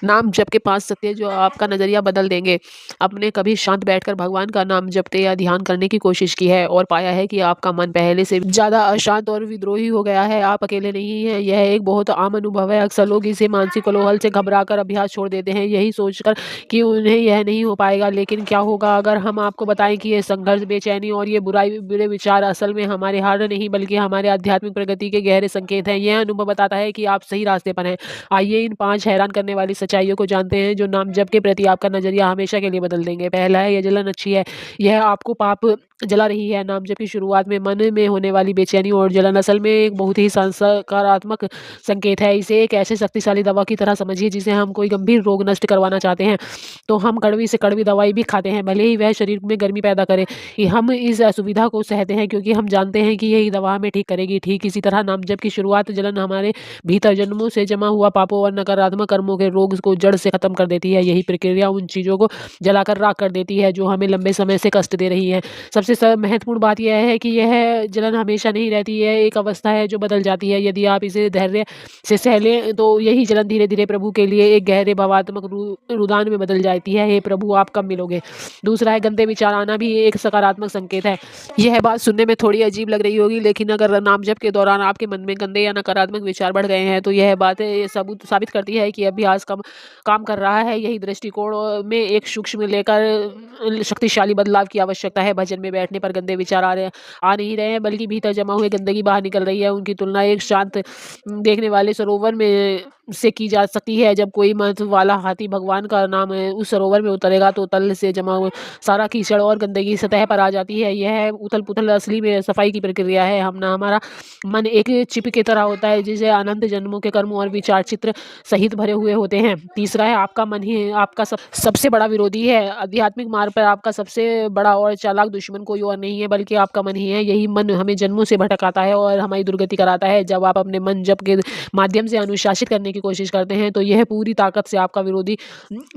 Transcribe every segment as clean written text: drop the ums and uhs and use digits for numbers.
नाम जप के 5 सत्य जो आपका नज़रिया बदल देंगे। आपने कभी शांत बैठकर भगवान का नाम जपते या ध्यान करने की कोशिश की है और पाया है कि आपका मन पहले से ज़्यादा अशांत और विद्रोही हो गया है? आप अकेले नहीं हैं, यह एक बहुत आम अनुभव है। अक्सर लोग इसे मानसिक कोलाहल से घबराकर अभ्यास छोड़ देते हैं, यही सोचकर कि उन्हें यह नहीं हो पाएगा। लेकिन क्या होगा अगर हम आपको बताएं कि ये संघर्ष, बेचैनी और ये बुरे विचार असल में हमारे हार नहीं बल्कि हमारे आध्यात्मिक प्रगति के गहरे संकेत हैं। यह अनुभव बताता है कि आप सही रास्ते पर हैं। आइए इन 5 हैरान करने वाली सच्चाइयों को जानते हैं जो नाम जप के प्रति आपका नज़रिया हमेशा के लिए बदल देंगे। पहला है, ये जलन अच्छी है। यह आपको पाप जला रही है। नाम जप की शुरुआत में मन में होने वाली बेचैनी और जलन असल में एक बहुत ही सकारात्मक संकेत है। इसे एक ऐसे शक्तिशाली दवा की तरह समझिए जिसे हम कोई गंभीर रोग नष्ट करवाना चाहते हैं, तो हम कड़वी से कड़वी दवाई भी खाते हैं, भले ही वह शरीर में गर्मी पैदा करे। हम इस असुविधा को सहते हैं क्योंकि हम जानते हैं कि यही दवा हमें ठीक करेगी। ठीक इसी तरह नाम जप की शुरुआत जलन हमारे भीतर जन्मों से जमा हुआ पापों और नकारात्मक कर्मों के रोग को जड़ से खत्म कर देती है। यही प्रक्रिया उन चीज़ों को जलाकर राख कर देती है जो हमें लंबे समय से कष्ट दे रही है। सबसे महत्वपूर्ण बात यह है कि यह जलन हमेशा नहीं रहती है, एक अवस्था है जो बदल जाती है। यदि आप इसे धैर्य से सह लें तो यही जलन धीरे धीरे प्रभु के लिए एक गहरे भावात्मक रुदान में बदल जाती है। हे प्रभु, आप कब मिलोगे? दूसरा है, गंदे विचार आना भी एक सकारात्मक संकेत है। यह बात सुनने में थोड़ी अजीब लग रही होगी, लेकिन अगर नाम जप के दौरान आपके मन में गंदे या नकारात्मक विचार बढ़ गए हैं तो यह बात ये सबूत साबित करती है कि अभ्यास कम काम कर रहा है। यही दृष्टिकोण में एक सूक्ष्म लेकर शक्तिशाली बदलाव की आवश्यकता है। भजन में बैठने पर गंदे विचार आ नहीं रहे हैं, बल्कि भीतर जमा हुए गंदगी बाहर निकल रही है। उनकी तुलना एक शांत देखने वाले सरोवर में से की जा सकती है। जब कोई मत वाला हाथी भगवान का नाम उस सरोवर में उतरेगा तो तल से जमा हुआ सारा कीचड़ और गंदगी सतह पर आ जाती है। यह उथल पुथल असली में सफाई की प्रक्रिया है। हमारा मन एक चिप की तरह होता है जिसे अनंत जन्मों के कर्म और विचार चित्र सहित भरे हुए होते हैं। तीसरा है, आपका मन ही आपका सबसे बड़ा विरोधी है। आध्यात्मिक मार्ग पर आपका सबसे बड़ा और चालाक दुश्मन कोई और नहीं है बल्कि आपका मन ही है। यही मन हमें जन्मों से भटकाता है और हमारी दुर्गति कराता है। जब आप अपने मन जप के माध्यम से अनुशासित करने की कोशिश करते हैं तो यह पूरी ताकत से आपका विरोधी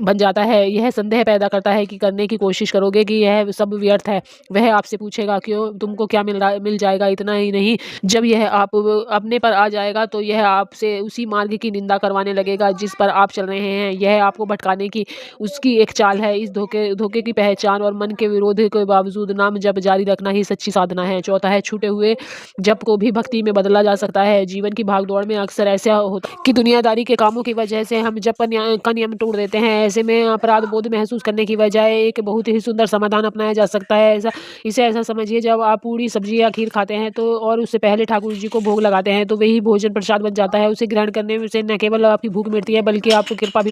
बन जाता है। यह संदेह पैदा करता है कि करने की कोशिश करोगे कि यह सब व्यर्थ है। वह आपसे पूछेगा, क्यों, तुमको क्या मिल जाएगा? इतना ही नहीं, जब यह आप अपने पर आ जाएगा तो यह आपसे उसी मार्ग की निंदा करवाने लगेगा जिस पर आप चल रहे हैं। यह आपको भटकाने की उसकी एक चाल है। इस धोखे की पहचान और मन के विरोध के बावजूद नाम जप जारी रखना ही सच्ची साधना है। चौथा है, छूटे हुए जप को भी भक्ति में बदला जा सकता है। जीवन की भागदौड़ में अक्सर ऐसा होता है कि दुनियादारी के कामों की वजह से हम जप का नियम तोड़ देते हैं। ऐसे में अपराध बोध महसूस करने की बजाय एक बहुत ही सुंदर समाधान अपनाया जा सकता है। इसे ऐसा समझिए, जब आप पूरी सब्जी या खीर खाते हैं तो और उससे पहले ठाकुर जी को भोग लगाते हैं तो वही भोजन प्रसाद बन जाता है। उसे ग्रहण करने से न केवल आपकी भूख मिटती है बल्कि आपको कृपा भी